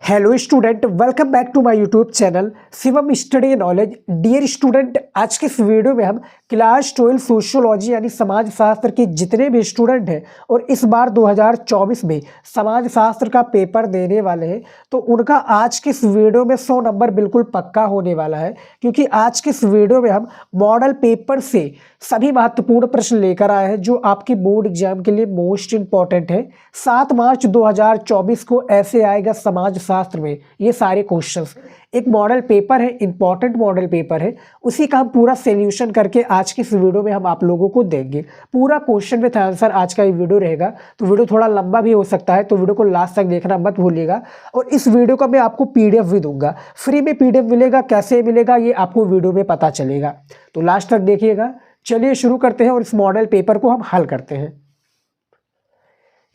Hello student, welcome back to my YouTube channel Shivam study knowledge. Dear student, आज के इस video में हम क्लास 12 सोशियोलॉजी यानी समाज शास्त्र के जितने भी स्टूडेंट हैं और इस बार 2024 में समाज शास्त्र का पेपर देने वाले हैं, तो उनका आज के इस वीडियो में 100 नंबर बिल्कुल पक्का होने वाला है। क्योंकि आज के इस वीडियो में हम मॉडल पेपर से सभी महत्वपूर्ण प्रश्न लेकर आए हैं जो आपके बोर्ड एग्जाम के लिए मोस्ट इंपॉर्टेंट है। 7 मार्च 2024 को ऐसे आएगा समाज शास्त्र में ये सारे क्वेश्चंस। एक मॉडल पेपर है, इंपॉर्टेंट मॉडल पेपर है, उसी का हम पूरा सॉल्यूशन करके आज की इस वीडियो में हम आप लोगों को देंगे। पूरा क्वेश्चन विथ आंसर आज का ये वीडियो रहेगा, तो वीडियो थोड़ा लंबा भी हो सकता है, तो वीडियो को लास्ट तक देखना मत भूलिएगा। और इस वीडियो का मैं आपको पीडीएफ भी दूंगा, फ्री में पीडीएफ मिलेगा। कैसे मिलेगा ये आपको वीडियो में पता चलेगा, तो लास्ट तक देखिएगा। चलिए शुरू करते हैं और इस मॉडल पेपर को हम हल करते हैं।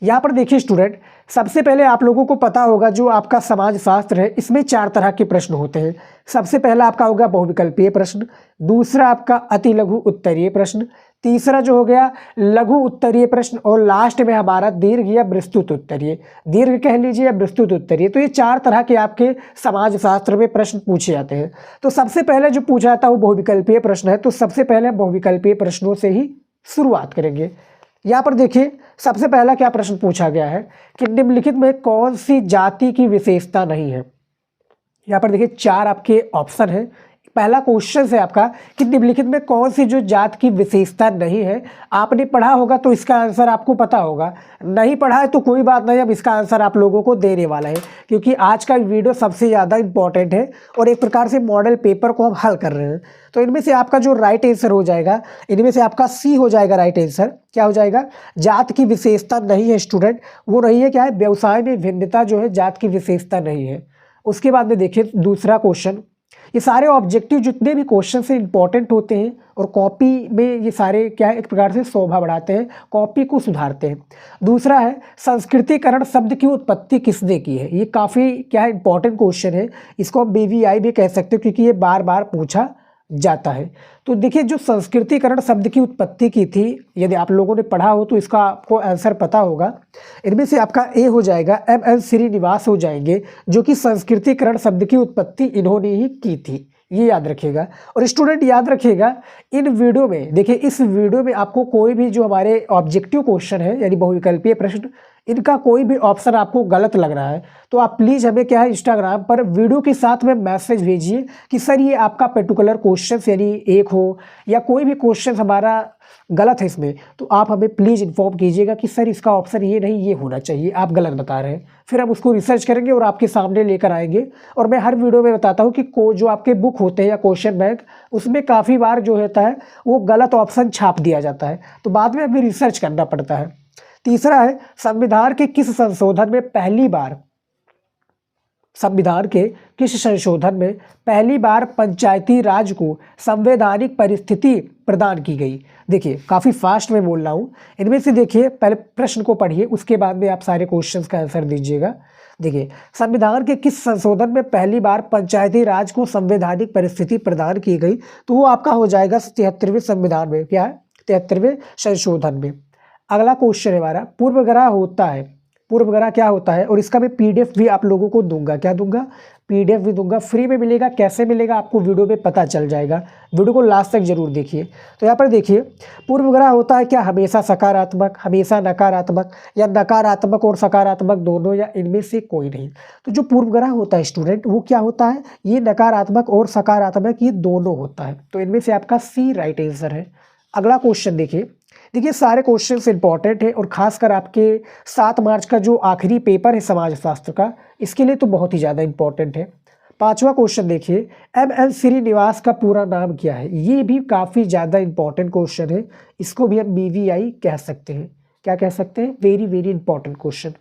यहाँ पर देखिए स्टूडेंट, सबसे पहले आप लोगों को पता होगा जो आपका समाज शास्त्र है इसमें 4 तरह के प्रश्न होते हैं। सबसे पहला आपका होगा बहुविकल्पीय प्रश्न, दूसरा आपका अति लघु उत्तरीय प्रश्न, तीसरा जो हो गया लघु उत्तरीय प्रश्न, और लास्ट में हमारा दीर्घ या विस्तृत उत्तरीय, दीर्घ कह लीजिए या विस्तृत उत्तरीय। तो ये 4 तरह के आपके समाज शास्त्र में प्रश्न पूछे जाते हैं। तो सबसे पहले जो पूछा जाता है वो बहुविकल्पीय प्रश्न है, तो सबसे पहले बहुविकल्पीय प्रश्नों से ही शुरुआत करेंगे। यहाँ पर देखिए सबसे पहला क्या प्रश्न पूछा गया है कि निम्नलिखित में कौन सी जाति की विशेषता नहीं है। यहाँ पर देखिए 4 आपके ऑप्शन है। पहला क्वेश्चन है आपका कि निम्नलिखित में कौन सी जो जात की विशेषता नहीं है। आपने पढ़ा होगा तो इसका आंसर आपको पता होगा, नहीं पढ़ा है तो कोई बात नहीं, अब इसका आंसर आप लोगों को देने वाला है। क्योंकि आज का वीडियो सबसे ज़्यादा इंपॉर्टेंट है और एक प्रकार से मॉडल पेपर को हम हल कर रहे हैं। तो इनमें से आपका जो राइट आंसर हो जाएगा, इनमें से आपका सी हो जाएगा राइट आंसर। क्या हो जाएगा? जात की विशेषता नहीं है स्टूडेंट, वो नहीं है। क्या है? व्यवसाय में भिन्नता जो है जात की विशेषता नहीं है। उसके बाद में देखिए दूसरा क्वेश्चन, ये सारे ऑब्जेक्टिव जितने भी क्वेश्चन से इंपॉर्टेंट होते हैं और कॉपी में ये सारे क्या है एक प्रकार से शोभा बढ़ाते हैं, कॉपी को सुधारते हैं। दूसरा है संस्कृतिकरण शब्द की उत्पत्ति किसने की है। ये काफ़ी क्या है इंपॉर्टेंट क्वेश्चन है, इसको हम बीवीआई भी कह सकते हो क्योंकि ये बार बार पूछा जाता है। तो देखिए जो संस्कृतिकरण शब्द की उत्पत्ति की थी, यदि आप लोगों ने पढ़ा हो तो इसका आपको आंसर पता होगा। इनमें से आपका ए हो जाएगा, एम श्रीनिवास हो जाएंगे, जो कि संस्कृतिकरण शब्द की उत्पत्ति इन्होंने ही की थी। ये याद रखिएगा। और स्टूडेंट याद रखिएगा इन वीडियो में, देखिए इस वीडियो में आपको कोई भी जो हमारे ऑब्जेक्टिव क्वेश्चन है यानी बहुविकल्पीय प्रश्न, इनका कोई भी ऑप्शन आपको गलत लग रहा है तो आप प्लीज़ हमें क्या है इंस्टाग्राम पर वीडियो के साथ में मैसेज भेजिए कि सर ये आपका पर्टिकुलर क्वेश्चन यानी एक हो या कोई भी क्वेश्चन हमारा गलत है इसमें, तो आप हमें प्लीज़ इन्फॉर्म कीजिएगा कि सर इसका ऑप्शन ये नहीं, ये होना चाहिए, आप गलत बता रहे हैं। फिर हम उसको रिसर्च करेंगे और आपके सामने लेकर आएंगे। और मैं हर वीडियो में बताता हूँ कि जो आपके बुक होते हैं या क्वेश्चन बैंक, उसमें काफ़ी बार जो होता है वो गलत ऑप्शन छाप दिया जाता है, तो बाद में हमें रिसर्च करना पड़ता है। तीसरा है संविधान के किस संशोधन में पहली बार, संविधान के किस संशोधन में पहली बार पंचायती राज को संवैधानिक परिस्थिति प्रदान की गई। देखिए काफ़ी फास्ट में बोल रहा हूँ। इनमें से देखिए पहले प्रश्न को पढ़िए, उसके बाद में आप सारे क्वेश्चंस का आंसर दीजिएगा। देखिए संविधान के किस संशोधन में पहली बार पंचायती राज को संवैधानिक परिस्थिति प्रदान की गई, तो वो आपका हो जाएगा 73वें संविधान में। क्या है? 73वें संशोधन में। अगला क्वेश्चन है हमारा, पूर्वग्रह होता है, पूर्वग्रह क्या होता है, और इसका मैं पीडीएफ भी आप लोगों को दूंगा। क्या दूंगा? पीडीएफ भी दूंगा, फ्री में मिलेगा। कैसे मिलेगा आपको वीडियो में पता चल जाएगा, वीडियो को लास्ट तक जरूर देखिए। तो यहाँ पर देखिए पूर्वग्रह होता है क्या हमेशा सकारात्मक, हमेशा नकारात्मक, या नकारात्मक और सकारात्मक दोनों, या इनमें से कोई नहीं। तो जो पूर्वग्रह होता है स्टूडेंट वो क्या होता है, ये नकारात्मक और सकारात्मक ये दोनों होता है। तो इनमें से आपका सी राइट आंसर है। अगला क्वेश्चन देखिए, देखिए सारे क्वेश्चंस इंपॉर्टेंट है और खासकर आपके 7 मार्च का जो आखिरी पेपर है समाज शास्त्र का, इसके लिए तो बहुत ही ज़्यादा इंपॉर्टेंट है। 5वां क्वेश्चन देखिए, एम श्रीनिवास का पूरा नाम क्या है। ये भी काफ़ी ज़्यादा इंपॉर्टेंट क्वेश्चन है, इसको भी हम बीवीआई कह सकते हैं। क्या कह सकते हैं? Very very important question.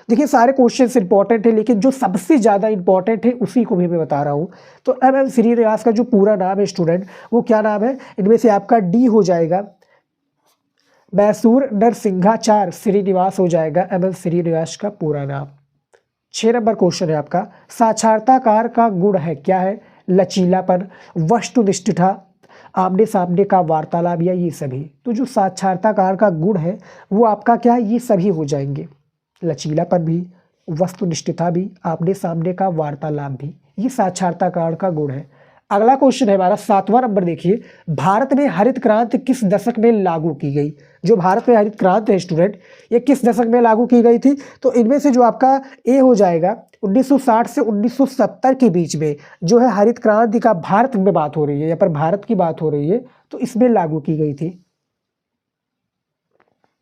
देखिए सारे क्वेश्चंस इंपॉर्टेंट है, लेकिन जो सबसे ज़्यादा इंपॉर्टेंट है उसी को भी मैं बता रहा हूँ। तो एम श्रीनिवास का जो पूरा नाम है स्टूडेंट, वो क्या नाम है? इनमें से आपका डी हो जाएगा, मैसूर नरसिंहाचार्य श्रीनिवास हो जाएगा एम श्रीनिवास का पूरा नाम। 6 नंबर क्वेश्चन है आपका, साक्षरताकार का गुण है क्या है? लचीलापन, वस्तुनिष्ठता, आमने सामने का वार्तालाप, या ये सभी। तो जो साक्षरताकार का गुण है वो आपका क्या है? ये सभी हो जाएंगे। लचीलापन भी, वस्तुनिष्ठता भी, आमने सामने का वार्तालाप भी, ये साक्षात्कार का गुण है। अगला क्वेश्चन है हमारा 7वां नंबर। देखिए, भारत में हरित क्रांति किस दशक में लागू की गई? जो भारत में हरित क्रांति है स्टूडेंट, ये किस दशक में लागू की गई थी? तो इनमें से जो आपका ए हो जाएगा 1960 से 1970 के बीच में जो है हरित क्रांति का भारत में बात हो रही है, यहाँ पर भारत की बात हो रही है, तो इसमें लागू की गई थी।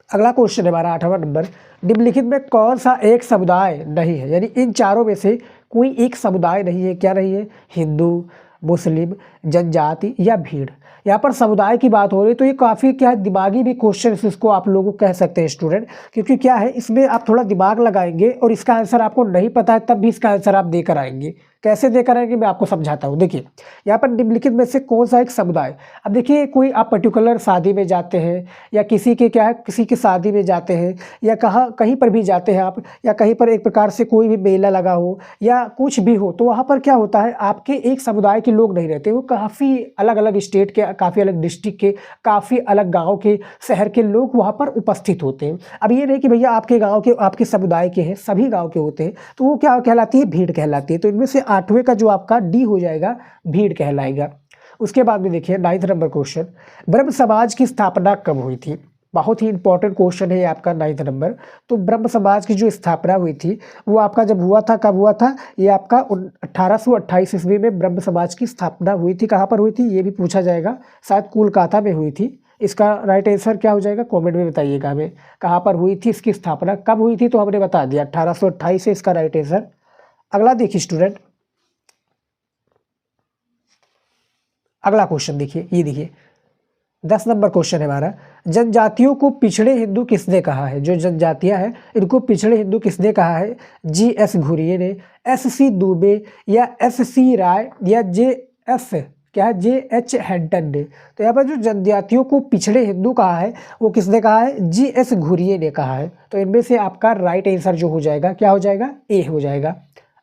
अगला क्वेश्चन है हमारा 8वां नंबर। निम्नलिखित में कौन सा एक समुदाय नहीं है? यानी इन चारों में से कोई एक समुदाय नहीं है। क्या नहीं है? हिंदू, मुस्लिम, जनजाति या भीड़। यहाँ पर समुदाय की बात हो रही है, तो ये काफ़ी क्या है, दिमागी भी क्वेश्चन इसको आप लोगों को कह सकते हैं स्टूडेंट, क्योंकि क्या है, इसमें आप थोड़ा दिमाग लगाएंगे और इसका आंसर आपको नहीं पता है तब भी इसका आंसर आप देकर आएंगे। कैसे देकर आएंगे मैं आपको समझाता हूँ। देखिए, यहाँ पर निम्नलिखित में से कौन सा एक समुदाय, अब देखिए कोई आप पर्टिकुलर शादी में जाते हैं या किसी के क्या है, किसी की शादी में जाते हैं या कहीं पर भी जाते हैं आप, या कहीं पर एक प्रकार से कोई भी मेला लगा हो या कुछ भी हो, तो वहाँ पर क्या होता है, आपके एक समुदाय के लोग नहीं रहते, वो काफ़ी अलग अलग स्टेट के, काफ़ी अलग डिस्ट्रिक्ट के, काफ़ी अलग गाँव के, शहर के लोग वहाँ पर उपस्थित होते हैं। अब ये नहीं कि भैया आपके गाँव के, आपके समुदाय के हैं, सभी गाँव के होते हैं, तो वो क्या कहलाती है? भीड़ कहलाती है। तो इनमें से 8वें का जो आपका डी हो जाएगा, भीड़ कहलाएगा। उसके बाद में देखिए 9वां नंबर क्वेश्चन, ब्रह्म समाज की स्थापना कब हुई थी? बहुत ही इंपॉर्टेंट क्वेश्चन है आपका 9वां नंबर। तो ब्रह्म समाज की जो स्थापना हुई थी वो आपका जब हुआ था, कब हुआ था? ये आपका 1828 ईस्वी में ब्रह्म समाज की स्थापना हुई थी। कहाँ पर हुई थी ये भी पूछा जाएगा, शायद कोलकाता में हुई थी। इसका राइट आंसर क्या हो जाएगा? कमेंट में बताइएगा हमें कहाँ पर हुई थी, इसकी स्थापना कब हुई थी, तो हमने बता दिया 1828 है इसका राइट आंसर। अगला देखिए स्टूडेंट, अगला क्वेश्चन देखिए, ये देखिए 10 नंबर क्वेश्चन है हमारा। जनजातियों को पिछड़े हिंदू किसने कहा है? जो जनजातियां हैं इनको पिछड़े हिंदू किसने कहा है? GS घुरिये ने, SC दुबे या SC राय या JS क्या है, JH हैंटन ने। तो यहाँ पर जो जनजातियों को पिछड़े हिंदू कहा है वो किसने कहा है? GS घुरिये ने कहा है। तो इनमें से आपका राइट आंसर जो हो जाएगा क्या हो जाएगा? ए हो जाएगा।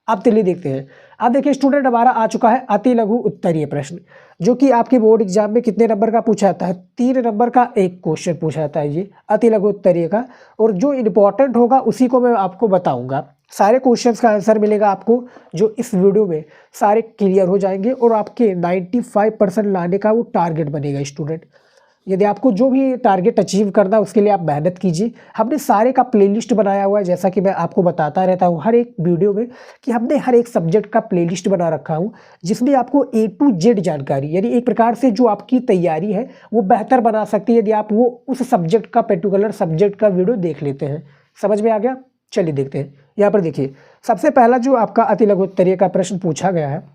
अब चलिए देखते हैं। अब देखिए स्टूडेंट, हमारा आ चुका है अति लघु उत्तरीय प्रश्न, जो कि आपके बोर्ड एग्जाम में कितने नंबर का पूछा जाता है? 3 नंबर का एक क्वेश्चन पूछा जाता है ये अति लघु उत्तरीय का, और जो इम्पोर्टेंट होगा उसी को मैं आपको बताऊंगा। सारे क्वेश्चंस का आंसर मिलेगा आपको जो इस वीडियो में सारे क्लियर हो जाएंगे, और आपके 95% लाने का वो टारगेट बनेगा स्टूडेंट। यदि आपको जो भी टारगेट अचीव करना है उसके लिए आप मेहनत कीजिए। हमने सारे का प्लेलिस्ट बनाया हुआ है, जैसा कि मैं आपको बताता रहता हूँ हर एक वीडियो में कि हमने हर एक सब्जेक्ट का प्लेलिस्ट बना रखा हूँ, जिसमें आपको A to Z जानकारी, यानी एक प्रकार से जो आपकी तैयारी है वो बेहतर बना सकती है यदि आप वो उस सब्जेक्ट का, पर्टिकुलर सब्जेक्ट का वीडियो देख लेते हैं। समझ में आ गया? चलिए देखते हैं। यहाँ पर देखिए, सबसे पहला जो आपका अति लघु उत्तरीय का प्रश्न पूछा गया है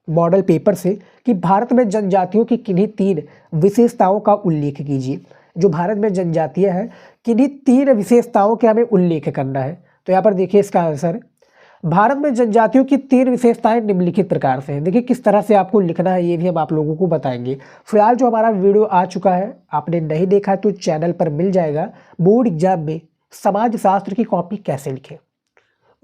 मॉडल पेपर से कि भारत में जनजातियों की किन्हीं 3 विशेषताओं का उल्लेख कीजिए। जो भारत में जनजातियां हैं, किन्हीं 3 विशेषताओं के हमें उल्लेख करना है। तो यहाँ पर देखिए इसका आंसर, भारत में जनजातियों की 3 विशेषताएं निम्नलिखित प्रकार से हैं। देखिए किस तरह से आपको लिखना है ये भी हम आप लोगों को बताएंगे। फिलहाल जो हमारा वीडियो आ चुका है, आपने नहीं देखा तो चैनल पर मिल जाएगा, बोर्ड एग्जाम में समाज शास्त्र की कॉपी कैसे लिखें,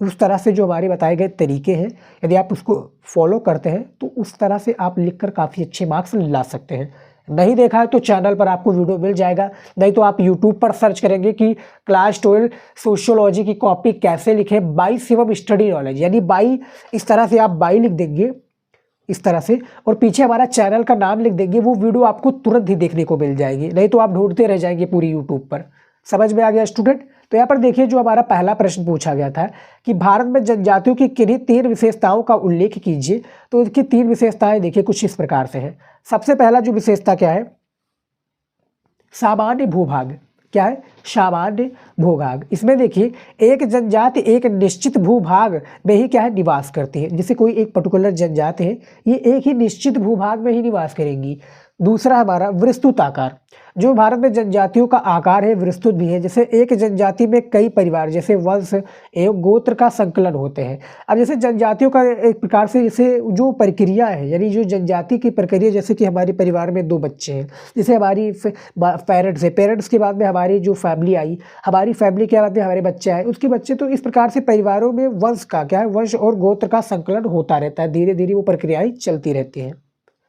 उस तरह से जो हमारे बताए गए तरीके हैं, यदि आप उसको फॉलो करते हैं तो उस तरह से आप लिखकर काफ़ी अच्छे मार्क्स ला सकते हैं। नहीं देखा है तो चैनल पर आपको वीडियो मिल जाएगा, नहीं तो आप यूट्यूब पर सर्च करेंगे कि क्लास 12 सोशियोलॉजी की कॉपी कैसे लिखें बाई शिवम स्टडी नॉलेज, यानी बाई, इस तरह से आप बाई लिख देंगे इस तरह से, और पीछे हमारा चैनल का नाम लिख देंगे, वो वीडियो आपको तुरंत ही देखने को मिल जाएगी, नहीं तो आप ढूंढते रह जाएंगे पूरी यूट्यूब पर। समझ में आ गया स्टूडेंट? तो यहाँ पर देखिए जो हमारा पहला प्रश्न पूछा गया था कि भारत में जनजातियों की किन्हीं 3 विशेषताओं का उल्लेख कीजिए। तो इसकी 3 विशेषताएं देखिए कुछ इस प्रकार से है। सबसे पहला जो विशेषता क्या है, सामान्य भूभाग। क्या है? सामान्य भूभाग। इसमें देखिए एक जनजाति एक निश्चित भूभाग में ही क्या है, निवास करती है। जैसे कोई एक पर्टिकुलर जनजाति है, ये एक ही निश्चित भूभाग में ही निवास करेंगी। दूसरा हमारा विस्तृत आकार, जो भारत में जनजातियों का आकार है विस्तृत भी है। जैसे एक जनजाति में कई परिवार, जैसे वंश एवं गोत्र का संकलन होते हैं। अब जैसे जनजातियों का एक प्रकार से जैसे जो प्रक्रिया है, यानी जो जनजाति की प्रक्रिया, जैसे कि हमारे परिवार में 2 बच्चे हैं, जैसे हमारी पेरेंट्स है, पेरेंट्स के बाद में हमारी जो फैमिली आई, हमारी फैमिली के बाद में हमारे बच्चे आए, उसके बच्चे, तो इस प्रकार से परिवारों में वंश का क्या है, वंश और गोत्र का संकलन होता रहता है। धीरे धीरे वो प्रक्रियाएं चलती रहती हैं।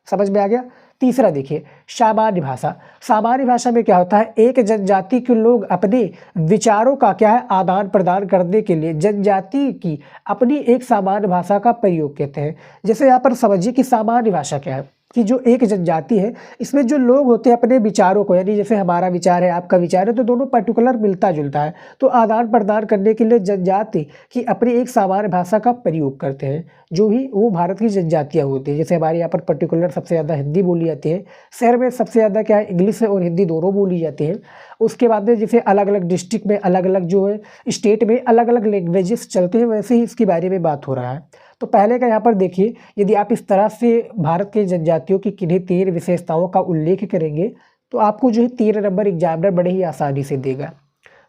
समझ में आ गया? तीसरा देखिए सामान्य भाषा। सामान्य भाषा में क्या होता है, एक जनजाति के लोग अपने विचारों का क्या है आदान प्रदान करने के लिए जनजाति की अपनी एक सामान्य भाषा का प्रयोग करते हैं। जैसे यहाँ पर समझिए कि सामान्य भाषा क्या है कि जो एक जनजाति है इसमें जो लोग होते हैं अपने विचारों को, यानी जैसे हमारा विचार है आपका विचार है तो दोनों पर्टिकुलर मिलता जुलता है, तो आदान प्रदान करने के लिए जनजाति की अपनी एक सामान्य भाषा का प्रयोग करते हैं जो भी वो भारत की जनजातियाँ होती हैं। जैसे हमारे यहाँ पर पर्टिकुलर सबसे ज़्यादा हिंदी बोली जाती है, शहर में सबसे ज़्यादा क्या है इंग्लिश और हिंदी दोनों बोली जाती है। उसके बाद में जैसे अलग अलग डिस्ट्रिक्ट में अलग अलग जो है स्टेट में अलग अलग लैंग्वेजेस चलते हैं, वैसे ही इसके बारे में बात हो रहा है। तो पहले का यहाँ पर देखिए, यदि आप इस तरह से भारत के जनजातियों की किन्हीं 3 विशेषताओं का उल्लेख करेंगे तो आपको जो है 3 नंबर एग्जामिनर बड़े ही आसानी से देगा।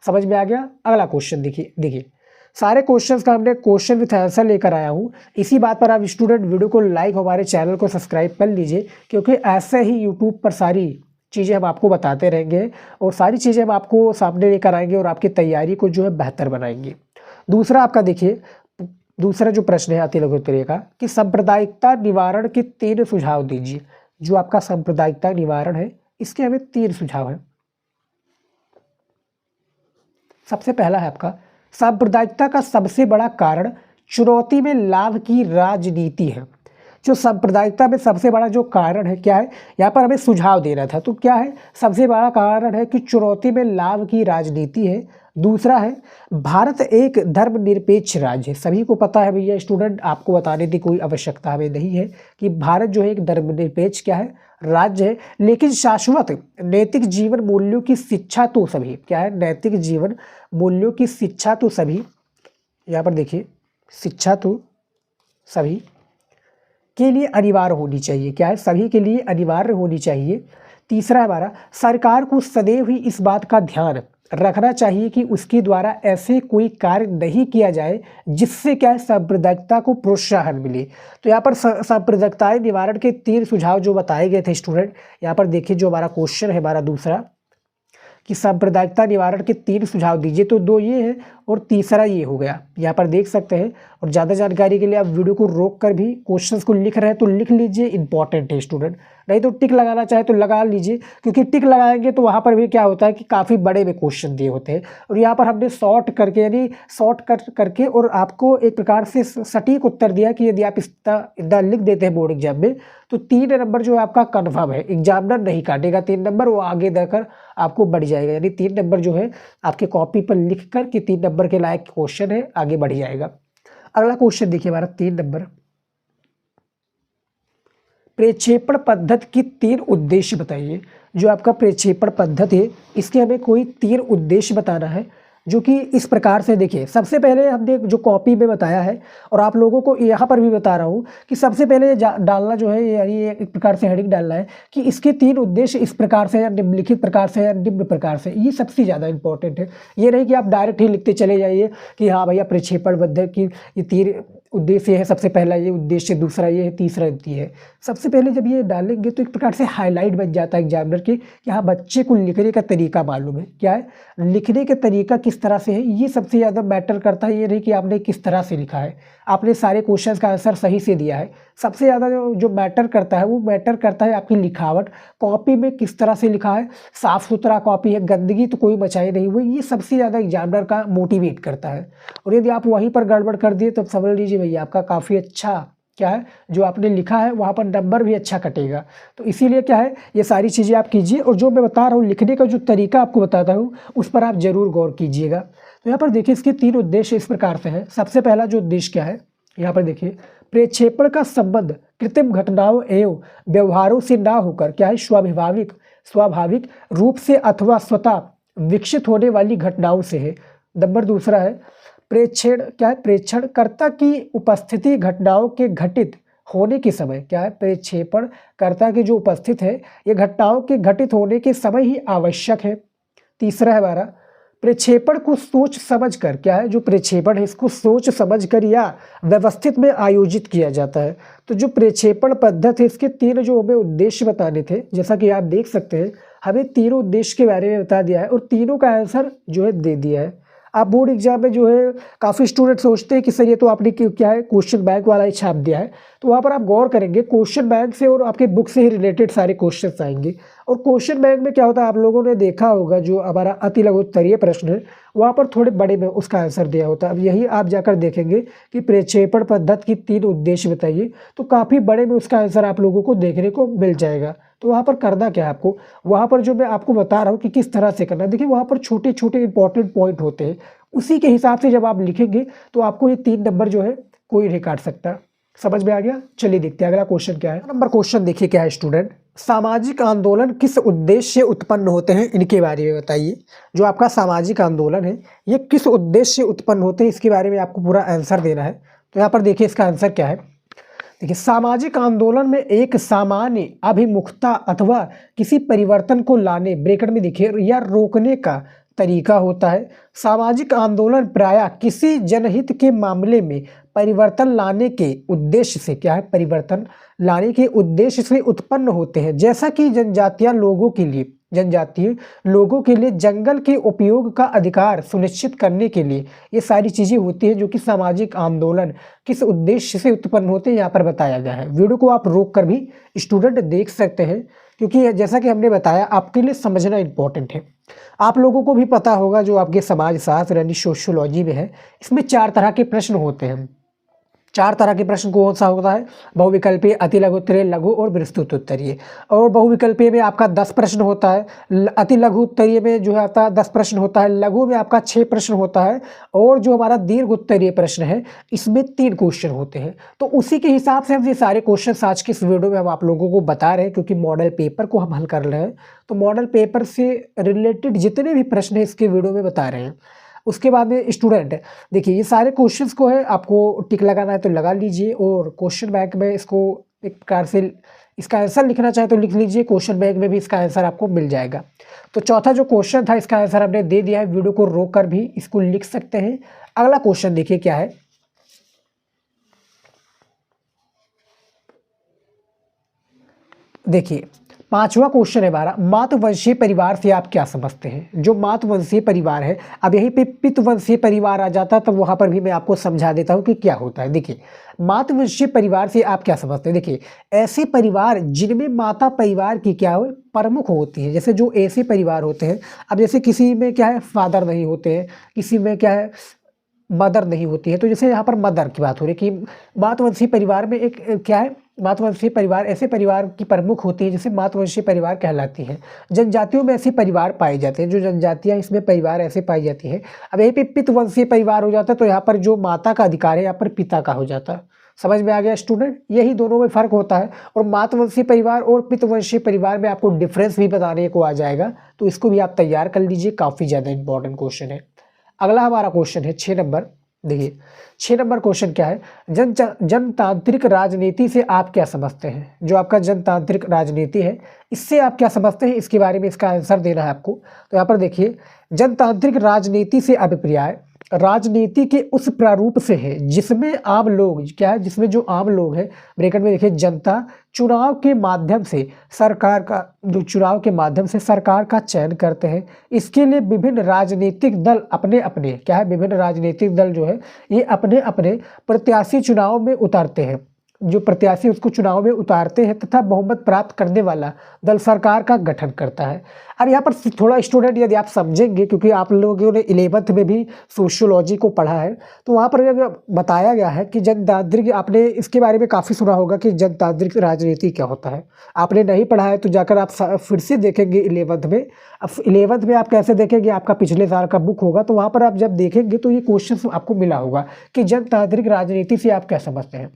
समझ में आ गया। अगला क्वेश्चन देखिए सारे क्वेश्चंस का हमने क्वेश्चन विथ आंसर लेकर आया हूँ। इसी बात पर आप स्टूडेंट वीडियो को लाइक, हमारे चैनल को सब्सक्राइब कर लीजिए, क्योंकि ऐसे ही यूट्यूब पर सारी चीज़ें हम आपको बताते रहेंगे और सारी चीज़ें हम आपको सामने लेकर आएंगे और आपकी तैयारी को जो है बेहतर बनाएंगे। दूसरा आपका देखिए, दूसरा जो प्रश्न है अति लघु उत्तरीय का कि सांप्रदायिकता निवारण के 3 सुझाव दीजिए। जो आपका सांप्रदायिकता निवारण है इसके हमें 3 सुझाव हैं। सबसे पहला है आपका, सांप्रदायिकता का सबसे बड़ा कारण चुनौती में लाभ की राजनीति है। जो सांप्रदायिकता में सबसे बड़ा जो कारण है क्या है, यहाँ पर हमें सुझाव देना था, तो क्या है सबसे बड़ा कारण है कि चुनौती में लाभ की राजनीति है। दूसरा है भारत एक धर्मनिरपेक्ष राज्य है। सभी को पता है भैया स्टूडेंट, आपको बताने की कोई आवश्यकता हमें नहीं है कि भारत जो है एक धर्मनिरपेक्ष क्या है राज्य है, लेकिन शाश्वत नैतिक जीवन मूल्यों की शिक्षा तो सभी क्या है, नैतिक जीवन मूल्यों की शिक्षा तो सभी, यहाँ पर देखिए शिक्षा तो सभी के लिए अनिवार्य होनी चाहिए। क्या है, सभी के लिए अनिवार्य होनी चाहिए। तीसरा हमारा, सरकार को सदैव ही इस बात का ध्यान रखना चाहिए कि उसके द्वारा ऐसे कोई कार्य नहीं किया जाए जिससे क्या है सांप्रदायिकता को प्रोत्साहन मिले। तो यहाँ पर सांप्रदायिकता निवारण के 3 सुझाव जो बताए गए थे स्टूडेंट, यहाँ पर देखिए जो हमारा क्वेश्चन है हमारा दूसरा कि सांप्रदायिकता निवारण के 3 सुझाव दीजिए, तो 2 ये है और तीसरा ये हो गया, यहाँ पर देख सकते हैं। और ज़्यादा जानकारी के लिए आप वीडियो को रोक कर भी क्वेश्चंस को लिख रहे हैं तो लिख लीजिए, इंपॉर्टेंट है स्टूडेंट। नहीं तो टिक लगाना चाहे तो लगा लीजिए, क्योंकि टिक लगाएंगे तो वहाँ पर भी क्या होता है कि काफ़ी बड़े में क्वेश्चन दिए होते हैं और यहाँ पर हमने शॉर्ट करके यानी शॉर्ट करके और आपको एक प्रकार से सटीक उत्तर दिया कि यदि आप इतना लिख देते हैं बोर्ड एग्जाम में तो 3 नंबर जो है आपका कन्फर्म है, एग्जामिनर नहीं काटेगा 3 नंबर, वो आगे देकर आपको बढ़ जाएगा। यानी 3 नंबर जो है आपके कॉपी पर लिख कर कि 3 नंबर के लायक क्वेश्चन है, आगे बढ़ जाएगा। अगला क्वेश्चन देखिए हमारा 3 नंबर, प्रक्षेपण पद्धति की 3 उद्देश्य बताइए। जो आपका प्रक्षेपण पद्धति है इसके हमें कोई 3 उद्देश्य बताना है, जो कि इस प्रकार से देखिए। सबसे पहले हमने जो कॉपी में बताया है और आप लोगों को यहाँ पर भी बता रहा हूँ कि सबसे पहले डालना जो है यानी एक प्रकार से हेडिंग डालना है कि इसके 3 उद्देश्य इस प्रकार से या निम्नलिखित प्रकार से या निम्न प्रकार से, ये सबसे ज़्यादा इंपॉर्टेंट है। ये नहीं कि आप डायरेक्ट ही लिखते चले जाइए कि हाँ भैया प्रक्षेपण पद्धति की ये 3 उद्देश्य है, सबसे पहला ये उद्देश्य, दूसरा ये है, तीसरा ये है। सबसे पहले जब ये डालेंगे तो एक प्रकार से हाईलाइट बन जाता है एग्जामिनर के कि हाँ बच्चे को लिखने का तरीका मालूम है। क्या है, लिखने का तरीका किस तरह से है, ये सबसे ज़्यादा मैटर करता है। ये नहीं कि आपने किस तरह से लिखा है, आपने सारे क्वेश्चंस का आंसर सही से दिया है। सबसे ज़्यादा जो मैटर करता है वो मैटर करता है आपकी लिखावट, कॉपी में किस तरह से लिखा है, साफ़ सुथरा कॉपी है, गंदगी तो कोई मचाई नहीं हुई, ये सबसे ज़्यादा एग्जामिनर का मोटिवेट करता है। और यदि आप वहीं पर गड़बड़ कर दिए तो समझ लीजिए भैया आपका काफ़ी अच्छा क्या है जो आपने लिखा है वहाँ पर नंबर भी अच्छा कटेगा। तो इसीलिए क्या है ये सारी चीज़ें आप कीजिए और जो मैं बता रहा हूँ लिखने का जो तरीका आपको बताता हूँ उस पर आप ज़रूर गौर कीजिएगा। तो यहाँ पर देखिए इसके 3 उद्देश्य इस प्रकार से हैं। सबसे पहला जो उद्देश्य क्या है, यहाँ पर देखिए प्रक्षेपण का संबंध कृत्रिम घटनाओं एवं व्यवहारों से ना होकर क्या है स्वाभाविक रूप से अथवा स्वतः विकसित होने वाली घटनाओं से है। नंबर दूसरा है प्रेक्षणकर्ता की उपस्थिति घटनाओं के घटित होने के समय क्या है, प्रक्षेपणकर्ता की जो उपस्थित है ये घटनाओं के घटित होने के समय ही आवश्यक है। तीसरा है हमारा प्रक्षेपण को सोच समझ कर क्या है, जो प्रक्षेपण है इसको सोच समझ कर या व्यवस्थित में आयोजित किया जाता है। तो जो प्रक्षेपण पद्धति है इसके 3 जो हमें उद्देश्य बताने थे, जैसा कि आप देख सकते हैं हमें 3 उद्देश्य के बारे में बता दिया है और तीनों का आंसर जो है दे दिया है। आप बोर्ड एग्जाम में जो है काफ़ी स्टूडेंट सोचते हैं कि सर ये तो आपने क्या है क्वेश्चन बैंक वाला ही छाप दिया है, तो वहाँ पर आप गौर करेंगे क्वेश्चन बैंक से और आपके बुक से ही रिलेटेड सारे क्वेश्चन आएंगे। और क्वेश्चन बैंक में क्या होता है, आप लोगों ने देखा होगा जो हमारा अति लघु उत्तरीय प्रश्न है वहाँ पर थोड़े बड़े में उसका आंसर दिया होता है। अब यही आप जाकर देखेंगे कि प्रक्षेपण पद्धति की 3 उद्देश्य बताइए, तो काफ़ी बड़े में उसका आंसर आप लोगों को देखने को मिल जाएगा। तो वहाँ पर करना क्या है आपको, वहाँ पर जो मैं आपको बता रहा हूँ कि किस तरह से करना है, देखिए वहाँ पर छोटे छोटे इंपॉर्टेंट पॉइंट होते हैं, उसी के हिसाब से जब आप लिखेंगे तो आपको ये 3 नंबर जो है कोई नहीं काट सकता। समझ में आ गया? चलिए देखते हैं अगला क्वेश्चन क्या है। नंबर क्वेश्चन देखिए क्या है स्टूडेंट, सामाजिक आंदोलन किस उद्देश्य से उत्पन्न होते हैं इनके बारे में बताइए। जो आपका सामाजिक आंदोलन है ये किस उद्देश्य से उत्पन्न होते हैं इसके बारे में आपको पूरा आंसर देना है। तो यहाँ पर देखिए इसका आंसर क्या है। देखिए सामाजिक आंदोलन में एक सामान्य अभिमुखता अथवा किसी परिवर्तन को लाने, ब्रैकेट में देखिए, या रोकने का तरीका होता है। सामाजिक आंदोलन प्रायः किसी जनहित के मामले में परिवर्तन लाने के उद्देश्य से, क्या है, परिवर्तन लाने के उद्देश्य से उत्पन्न होते हैं। जैसा कि जनजातीय लोगों के लिए जंगल के उपयोग का अधिकार सुनिश्चित करने के लिए, ये सारी चीज़ें होती हैं जो कि सामाजिक आंदोलन किस उद्देश्य से उत्पन्न होते हैं यहाँ पर बताया गया है। वीडियो को आप रोक कर भी स्टूडेंट देख सकते हैं, क्योंकि जैसा कि हमने बताया आपके लिए समझना इंपॉर्टेंट है। आप लोगों को भी पता होगा जो आपके समाजशास्त्र यानी सोशियोलॉजी में है, इसमें 4 तरह के प्रश्न होते हैं। 4 तरह के प्रश्न कौन सा होता है, बहुविकल्पीय, अति लघु उत्तरीय, लघु और विस्तृत उत्तरीय। और बहुविकल्पीय में आपका 10 प्रश्न होता है, अति लघु उत्तरीय में जो है आता 10 प्रश्न होता है, लघु में आपका 6 प्रश्न होता है, और जो हमारा दीर्घ उत्तरीय प्रश्न है इसमें 3 क्वेश्चन होते हैं। तो उसी के हिसाब से हम ये सारे क्वेश्चन आज की इस वीडियो में हम आप लोगों को बता रहे हैं, क्योंकि मॉडल पेपर को हम हल कर रहे हैं। तो मॉडल पेपर से रिलेटेड जितने भी प्रश्न है इसके वीडियो में बता रहे हैं। उसके बाद में स्टूडेंट देखिए ये सारे क्वेश्चंस को है आपको टिक लगाना है तो लगा लीजिए, और क्वेश्चन बैंक में इसको एक प्रकार से इसका आंसर लिखना चाहे तो लिख लीजिए, क्वेश्चन बैंक में भी इसका आंसर आपको मिल जाएगा। तो चौथा जो क्वेश्चन था इसका आंसर हमने दे दिया है, वीडियो को रोक कर भी इसको लिख सकते हैं। अगला क्वेश्चन देखिए क्या है। देखिए 5वां क्वेश्चन है हमारा, मातृवंशीय परिवार से आप क्या समझते हैं। जो मातृवंशीय परिवार है, अब यहीं पे पितृवंशीय परिवार आ जाता तो वहां पर भी मैं आपको समझा देता हूं कि क्या होता है। देखिए मातृवंशीय परिवार से आप क्या समझते हैं। देखिए ऐसे परिवार जिनमें माता परिवार की क्या हो प्रमुख होती है, जैसे जो ऐसे परिवार होते हैं, अब जैसे किसी में क्या है फादर नहीं होते हैं, किसी में क्या है मदर नहीं होती है, तो जैसे यहाँ पर मदर की बात हो रही है कि मातृवंशीय परिवार में एक क्या है, मातृवंशीय परिवार ऐसे परिवार की प्रमुख होती है जिसे मातृवंशीय परिवार कहलाती है। जनजातियों में ऐसे परिवार पाए जाते हैं, जो जनजातियाँ इसमें परिवार ऐसे पाई जाती है। अब यहीं पे पितृवंशीय परिवार हो जाता है, तो यहाँ पर जो माता का अधिकार है यहाँ पर पिता का हो जाता है। समझ में आ गया स्टूडेंट, यही दोनों में फ़र्क होता है। और मातृवंशीय परिवार और पितृवंशीय परिवार में आपको डिफरेंस भी बताने को आ जाएगा, तो इसको भी आप तैयार कर लीजिए, काफ़ी ज़्यादा इंपॉर्टेंट क्वेश्चन है। अगला हमारा क्वेश्चन है 6 नंबर। देखिए 6 नंबर क्वेश्चन क्या है, जनतांत्रिक राजनीति से आप क्या समझते हैं। जो आपका जनतांत्रिक राजनीति है इससे आप क्या समझते हैं, इसके बारे में इसका आंसर देना है आपको। तो यहाँ पर देखिए जनतांत्रिक राजनीति से अभिप्राय राजनीति के उस प्रारूप से है जिसमें आम लोग क्या है, जिसमें जो आम लोग हैं, ब्रैकेट में देखिए जनता चुनाव के माध्यम से सरकार का चयन करते हैं। इसके लिए विभिन्न राजनीतिक दल अपने अपने क्या है, विभिन्न राजनीतिक दल जो है ये अपने अपने प्रत्याशी चुनाव में उतारते हैं, जो प्रत्याशी उसको चुनाव में उतारते हैं तथा बहुमत प्राप्त करने वाला दल सरकार का गठन करता है। अब यहाँ पर थोड़ा स्टूडेंट यदि आप समझेंगे, क्योंकि आप लोगों ने 11th में भी सोशियोलॉजी को पढ़ा है, तो वहाँ पर बताया गया है कि जनतांत्रिक, आपने इसके बारे में काफ़ी सुना होगा कि जनतांत्रिक राजनीति क्या होता है। आपने नहीं पढ़ा है तो जाकर आप फिर से देखेंगे 11th में। अब 11th में आप कैसे देखेंगे, आपका पिछले साल का बुक होगा, तो वहाँ पर आप जब देखेंगे तो ये क्वेश्चन आपको मिला होगा कि जनतांत्रिक राजनीति से आप क्या समझते हैं।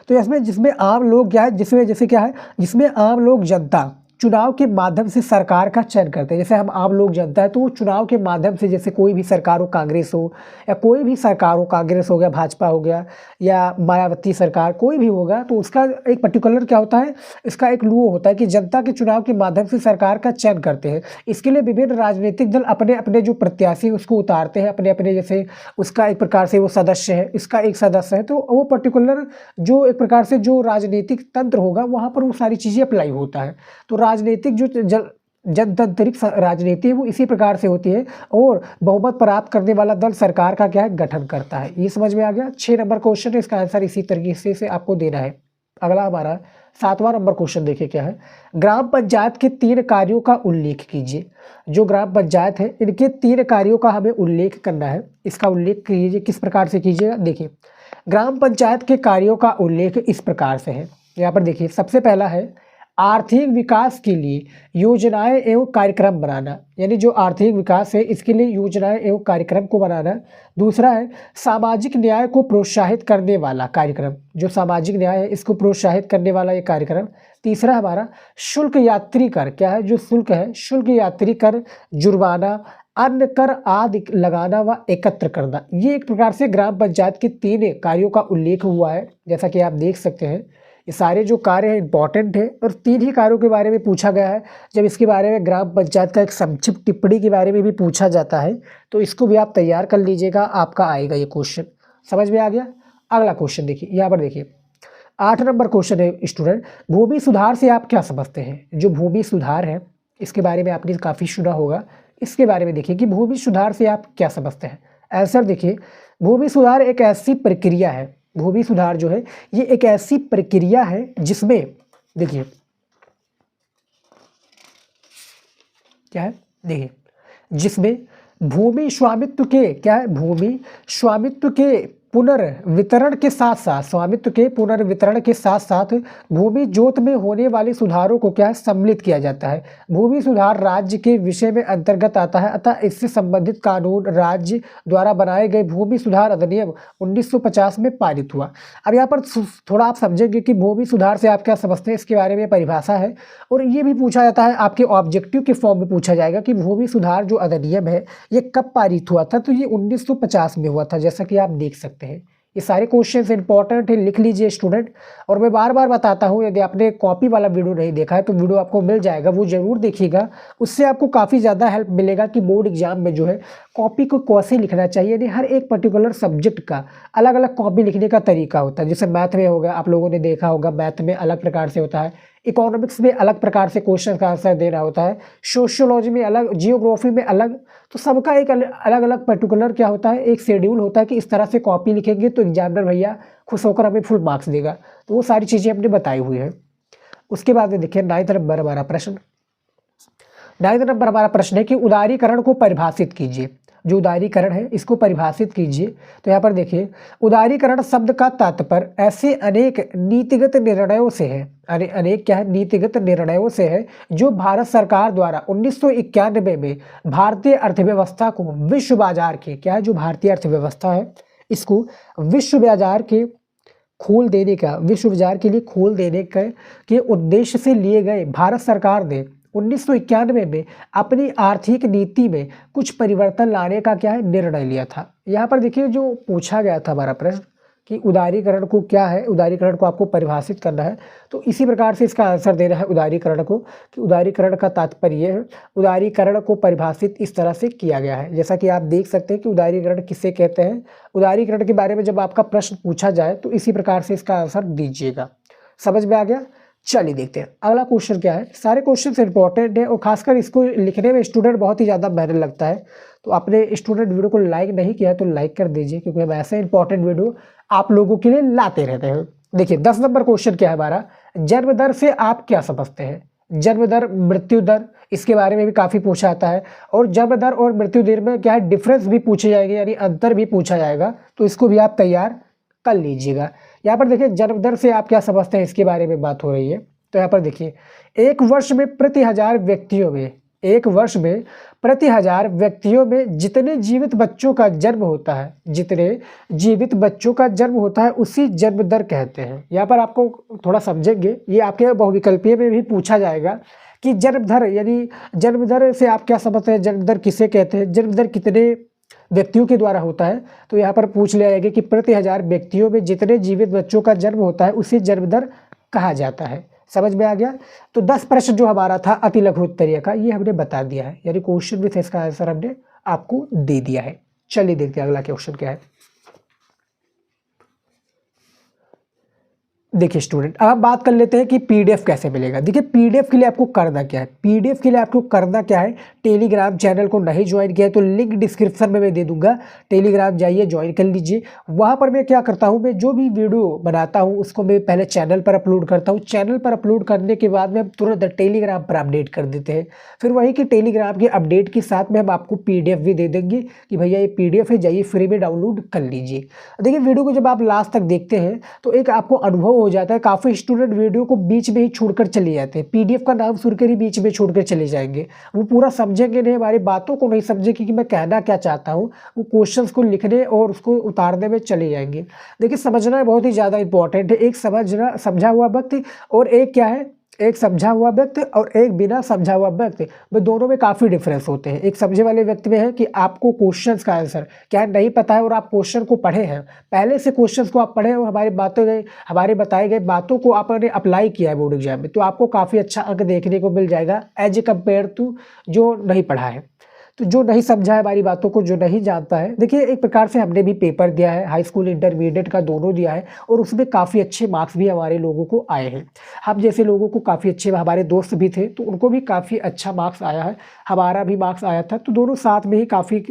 तो इसमें जिसमें आम लोग क्या है, जिसमें जैसे क्या है, जिसमें आम लोग जनता चुनाव के माध्यम से सरकार का चयन करते हैं। जैसे हम आम लोग जनता है तो वो चुनाव के माध्यम से, जैसे कोई भी सरकार हो, कांग्रेस हो या कोई भी सरकार हो, कांग्रेस हो गया, भाजपा हो गया या मायावती सरकार, कोई भी होगा, तो उसका एक पर्टिकुलर क्या होता है, इसका एक लू होता है कि जनता के चुनाव के माध्यम से सरकार का चयन करते हैं। इसके लिए विभिन्न राजनीतिक दल अपने अपने जो प्रत्याशी उसको उतारते हैं अपने अपने, जैसे उसका एक प्रकार से वो सदस्य है, इसका एक सदस्य है, तो वो पर्टिकुलर जो एक प्रकार से जो राजनीतिक तंत्र होगा वहाँ पर वो सारी चीज़ें अप्लाई होता है। तो राजनीतिक जो जनतांत्रिक राजनीति वो इसी प्रकार से होती है और बहुमत प्राप्त करने वाला दल सरकार का क्या है गठन करता है। ये समझ में आ गया। 6 नंबर क्वेश्चन है, इसका आंसर इसी तरीके से आपको देना है। अगला हमारा 7वां नंबर क्वेश्चन देखिए क्या है। ग्राम पंचायत के 3 कार्यों का उल्लेख कीजिए। जो ग्राम पंचायत है इनके 3 कार्यों का हमें उल्लेख करना है। इसका उल्लेख कीजिए, किस प्रकार से कीजिएगा। देखिए ग्राम पंचायत के कार्यों का उल्लेख इस प्रकार से है। यहाँ पर देखिए सबसे पहला है आर्थिक विकास के लिए योजनाएं एवं कार्यक्रम बनाना, यानी जो आर्थिक विकास है इसके लिए योजनाएं एवं कार्यक्रम को बनाना। दूसरा है सामाजिक न्याय को प्रोत्साहित करने वाला कार्यक्रम, जो सामाजिक न्याय है इसको प्रोत्साहित करने वाला ये कार्यक्रम। तीसरा हमारा शुल्क यात्री कर, क्या है जो शुल्क है, शुल्क यात्री कर, जुर्माना, अन्य कर आदि लगाना व एकत्र करना। ये एक प्रकार से ग्राम पंचायत के 3 कार्यों का उल्लेख हुआ है। जैसा कि आप देख सकते हैं ये सारे जो कार्य हैं इंपॉर्टेंट है और 3 ही कार्यों के बारे में पूछा गया है। जब इसके बारे में ग्राम पंचायत का एक संक्षिप्त टिप्पणी के बारे में भी पूछा जाता है तो इसको भी आप तैयार कर लीजिएगा, आपका आएगा ये क्वेश्चन। समझ में आ गया। अगला क्वेश्चन देखिए, यहाँ पर देखिए 8 नंबर क्वेश्चन है स्टूडेंट, भूमि सुधार से आप क्या समझते हैं। जो भूमि सुधार है इसके बारे में आपने काफ़ी सुना होगा। इसके बारे में देखिए कि भूमि सुधार से आप क्या समझते हैं। आंसर देखिए भूमि सुधार एक ऐसी प्रक्रिया है, भूमि सुधार जो है ये एक ऐसी प्रक्रिया है जिसमें देखिए क्या है, देखिए जिसमें भूमि स्वामित्व के क्या है, भूमि स्वामित्व के पुनर्वितरण के साथ साथ, स्वामित्व के पुनर्वितरण के साथ साथ भूमि जोत में होने वाले सुधारों को क्या है सम्मिलित किया जाता है। भूमि सुधार राज्य के विषय में अंतर्गत आता है, अतः इससे संबंधित कानून राज्य द्वारा बनाए गए भूमि सुधार अधिनियम 1950 में पारित हुआ। अब यहाँ पर थोड़ा आप समझेंगे कि भूमि सुधार से आप क्या समझते हैं, इसके बारे में परिभाषा है और ये भी पूछा जाता है आपके ऑब्जेक्टिव के फॉर्म में पूछा जाएगा कि भूमि सुधार जो अधिनियम है ये कब पारित हुआ था। तो ये 1950 में हुआ था, जैसा कि आप देख सकते हैं। ये सारे क्वेश्चंस इंपॉर्टेंट है, लिख लीजिए स्टूडेंट। और मैं बार बार बताता हूँ यदि आपने कॉपी वाला वीडियो नहीं देखा है तो वीडियो आपको मिल जाएगा, वो जरूर देखिएगा। उससे आपको काफ़ी ज़्यादा हेल्प मिलेगा कि बोर्ड एग्जाम में जो है कॉपी को कैसे लिखना चाहिए। यानी हर एक पर्टिकुलर सब्जेक्ट का अलग अलग कॉपी लिखने का तरीका होता है। जैसे मैथ में होगा, आप लोगों ने देखा होगा मैथ में अलग प्रकार से होता है, इकोनॉमिक्स में अलग प्रकार से क्वेश्चन का आंसर देना होता है, सोशियोलॉजी में अलग, जियोग्राफी में अलग। तो सबका एक अलग अलग पर्टिकुलर क्या होता है, एक शेड्यूल होता है कि इस तरह से कॉपी लिखेंगे तो एग्जामिनर भैया खुश होकर हमें फुल मार्क्स देगा। तो वो सारी चीज़ें हमने बताई हुई है। उसके बाद में देखिए 9 नंबर हमारा प्रश्न, 9 नंबर हमारा प्रश्न है कि उदारीकरण को परिभाषित कीजिए। जो उदारीकरण है इसको परिभाषित कीजिए। तो यहाँ पर देखिए उदारीकरण शब्द का तात्पर्य ऐसे अनेक नीतिगत निर्णयों से है, अनेक क्या है, नीतिगत निर्णयों से है जो भारत सरकार द्वारा 1991 में भारतीय अर्थव्यवस्था को विश्व बाजार के, क्या है जो भारतीय अर्थव्यवस्था है इसको विश्व बाजार के खोल देने का, विश्व बाजार के लिए खोल देने के उद्देश्य से लिए गए भारत सरकार ने 1991 में अपनी आर्थिक नीति में कुछ परिवर्तन लाने का क्या है निर्णय लिया था। यहाँ पर देखिए जो पूछा गया था हमारा प्रश्न कि उदारीकरण को क्या है, उदारीकरण को आपको परिभाषित करना है। तो इसी प्रकार से इसका आंसर देना है उदारीकरण को, कि उदारीकरण का तात्पर्य है, उदारीकरण को परिभाषित इस तरह से किया गया है। जैसा कि आप देख सकते हैं कि उदारीकरण किसे कहते हैं। उदारीकरण के बारे में जब आपका प्रश्न पूछा जाए तो इसी प्रकार से इसका आंसर दीजिएगा। समझ में आ गया। चलिए देखते हैं अगला क्वेश्चन क्या है। सारे क्वेश्चन इंपॉर्टेंट है और खासकर इसको लिखने में स्टूडेंट बहुत ही ज़्यादा मेहनत लगता है। तो आपने स्टूडेंट वीडियो को लाइक नहीं किया तो लाइक कर दीजिए, क्योंकि हम ऐसे इंपॉर्टेंट वीडियो आप लोगों के लिए लाते रहते हैं। देखिए 10 नंबर क्वेश्चन क्या है हमारा, जन्म दर से आप क्या समझते हैं। जन्म दर, मृत्यु दर, इसके बारे में भी काफ़ी पूछा जाता है। और जन्म दर और मृत्यु दर में क्या है डिफरेंस भी पूछे जाएंगे, यानी अंतर भी पूछा जाएगा। तो इसको भी आप तैयार कर लीजिएगा। यहाँ पर देखिए जन्म दर से आप क्या समझते हैं इसके बारे में बात हो रही है। तो यहाँ पर देखिए एक वर्ष में प्रति 1000 व्यक्तियों में, एक वर्ष में प्रति 1000 व्यक्तियों में जितने जीवित बच्चों का जन्म होता है, जितने जीवित बच्चों का जन्म होता है उसी जन्म दर कहते हैं। यहाँ पर आपको थोड़ा समझेंगे, ये आपके बहुविकल्पीय में भी पूछा जाएगा कि जन्म दर, यानी जन्म दर से आप क्या समझते हैं, जन्म दर किसे कहते हैं, जन्म दर कितने व्यक्तियों के द्वारा होता है। तो यहाँ पर पूछ लिया जाएगा कि प्रति 1000 व्यक्तियों में जितने जीवित बच्चों का जन्म होता है उसी जन्म दर कहा जाता है। समझ में आ गया। तो 10 प्रश्न जो हमारा था अति लघु उत्तरीय का, ये हमने बता दिया है, यानी क्वेश्चन विथ इसका आंसर हमने आपको दे दिया है। चलिए देखते हैं अगला क्वेश्चन क्या है। देखिए स्टूडेंट, अब हम बात कर लेते हैं कि पीडीएफ कैसे मिलेगा। देखिए पीडीएफ के लिए आपको करना क्या है, पीडीएफ के लिए आपको करना क्या है, टेलीग्राम चैनल को नहीं ज्वाइन किया है तो लिंक डिस्क्रिप्शन में मैं दे दूंगा, टेलीग्राम जाइए ज्वाइन कर लीजिए। वहाँ पर मैं क्या करता हूँ, मैं जो भी वीडियो बनाता हूँ उसको मैं पहले चैनल पर अपलोड करता हूँ, चैनल पर अपलोड करने के बाद में हम तुरंत टेलीग्राम पर अपडेट कर देते हैं। फिर वही कि टेलीग्राम के अपडेट के साथ में हम आपको पीडीएफ भी दे देंगे कि भैया ये पीडीएफ है, जाइए फ्री में डाउनलोड कर लीजिए। देखिए वीडियो को जब आप लास्ट तक देखते हैं तो एक आपको अनुभव हो जाता है। काफ़ी स्टूडेंट वीडियो को बीच में ही छोड़कर चले जाते हैं, पीडीएफ का नाम सुनकर ही बीच में छोड़कर चले जाएंगे, वो पूरा समझेंगे नहीं, हमारी बातों को नहीं समझेंगे कि मैं कहना क्या चाहता हूँ, वो क्वेश्चंस को लिखने और उसको उतारने में चले जाएंगे। देखिए समझना बहुत ही ज़्यादा इंपॉर्टेंट है, एक समझा हुआ व्यक्ति और एक क्या है, एक समझा हुआ व्यक्ति और एक बिना समझा हुआ व्यक्ति में दोनों में काफ़ी डिफरेंस होते हैं। एक समझे वाले व्यक्ति में है कि आपको क्वेश्चंस का आंसर क्या नहीं पता है और आप क्वेश्चन को पढ़े हैं, पहले से क्वेश्चंस को आप पढ़े और हमारे बताए गए बातों को आपने अप्लाई किया है बोर्ड एग्जाम में, तो आपको काफ़ी अच्छा अंक देखने को मिल जाएगा एज ए कम्पेयर टू जो नहीं पढ़ा है। तो जो नहीं समझा है हमारी बातों को, जो नहीं जानता है, देखिए एक प्रकार से हमने भी पेपर दिया है, हाई स्कूल इंटरमीडिएट का दोनों दिया है और उसमें काफ़ी अच्छे मार्क्स भी हमारे लोगों को आए हैं। हम जैसे लोगों को काफ़ी अच्छे, हमारे दोस्त भी थे तो उनको भी काफ़ी अच्छा मार्क्स आया है, हमारा भी मार्क्स आया था, तो दोनों साथ में ही काफ़ी,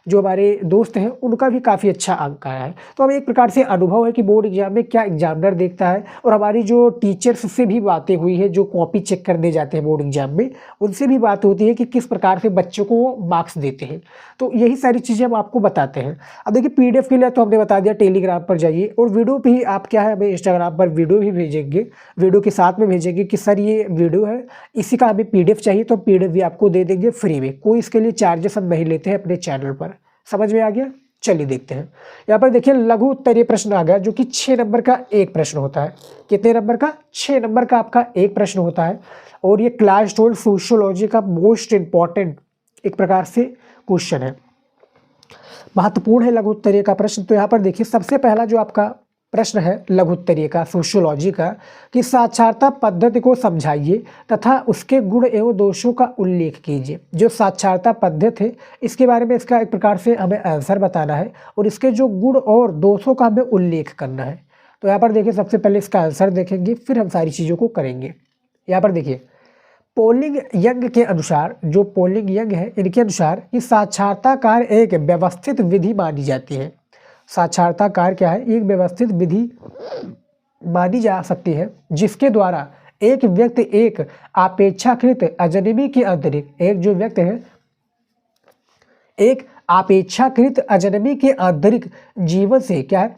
जो हमारे दोस्त हैं उनका भी काफ़ी अच्छा अंक आया है। तो हमें एक प्रकार से अनुभव है कि बोर्ड एग्जाम में क्या एग्जामिनर देखता है और हमारी जो टीचर्स से भी बातें हुई है, जो कॉपी चेक करने जाते हैं बोर्ड एग्जाम में, उनसे भी बात होती है कि किस प्रकार से बच्चों को वो मार्क्स देते हैं। तो यही सारी चीज़ें हम आपको बताते हैं। अब देखिए पीडीएफ के लिए तो हमने बता दिया, टेलीग्राम पर जाइए और वीडियो भी आप क्या है, हमें इंस्टाग्राम पर वीडियो भी भेजेंगे, वीडियो के साथ में भेजेंगे कि सर ये वीडियो है, इसी का हमें पीडीएफ चाहिए, तो पीडीएफ भी आपको दे देंगे फ्री में, कोई इसके लिए चार्जेस हम नहीं लेते हैं अपने चैनल पर। समझ में आ गया? चलिए देखते हैं। यहाँ पर देखिए लघु उत्तरीय प्रश्न आ गया, जो कि 6 नंबर का एक प्रश्न होता है। कितने नंबर का? 6 नंबर का आपका एक प्रश्न होता है और ये क्लास 12 सोशियोलॉजी का मोस्ट इंपॉर्टेंट एक प्रकार से क्वेश्चन है, महत्वपूर्ण है लघु उत्तरीय का प्रश्न। तो यहाँ पर देखिए सबसे पहला जो आपका प्रश्न है लघु उत्तरीय का सोशियोलॉजी का, कि साक्षरता पद्धति को समझाइए तथा उसके गुण एवं दोषों का उल्लेख कीजिए। जो साक्षरता पद्धति है इसके बारे में इसका एक प्रकार से हमें आंसर बताना है और इसके जो गुण और दोषों का हमें उल्लेख करना है। तो यहाँ पर देखिए सबसे पहले इसका आंसर देखेंगे, फिर हम सारी चीज़ों को करेंगे। यहाँ पर देखिए पोलिंग यंग के अनुसार, जो पोलिंग यंग है इनके अनुसार कि साक्षरता कार्य एक व्यवस्थित विधि मानी जाती है। साक्षरता कार्य क्या है? एक व्यवस्थित विधि मानी जा सकती है जिसके द्वारा एक व्यक्ति एक अपेक्षाकृत अजनबी के अंतरिक्ष, एक जो व्यक्ति है एक अपेक्षाकृत अजनबी के आंतरिक जीवन से क्या है,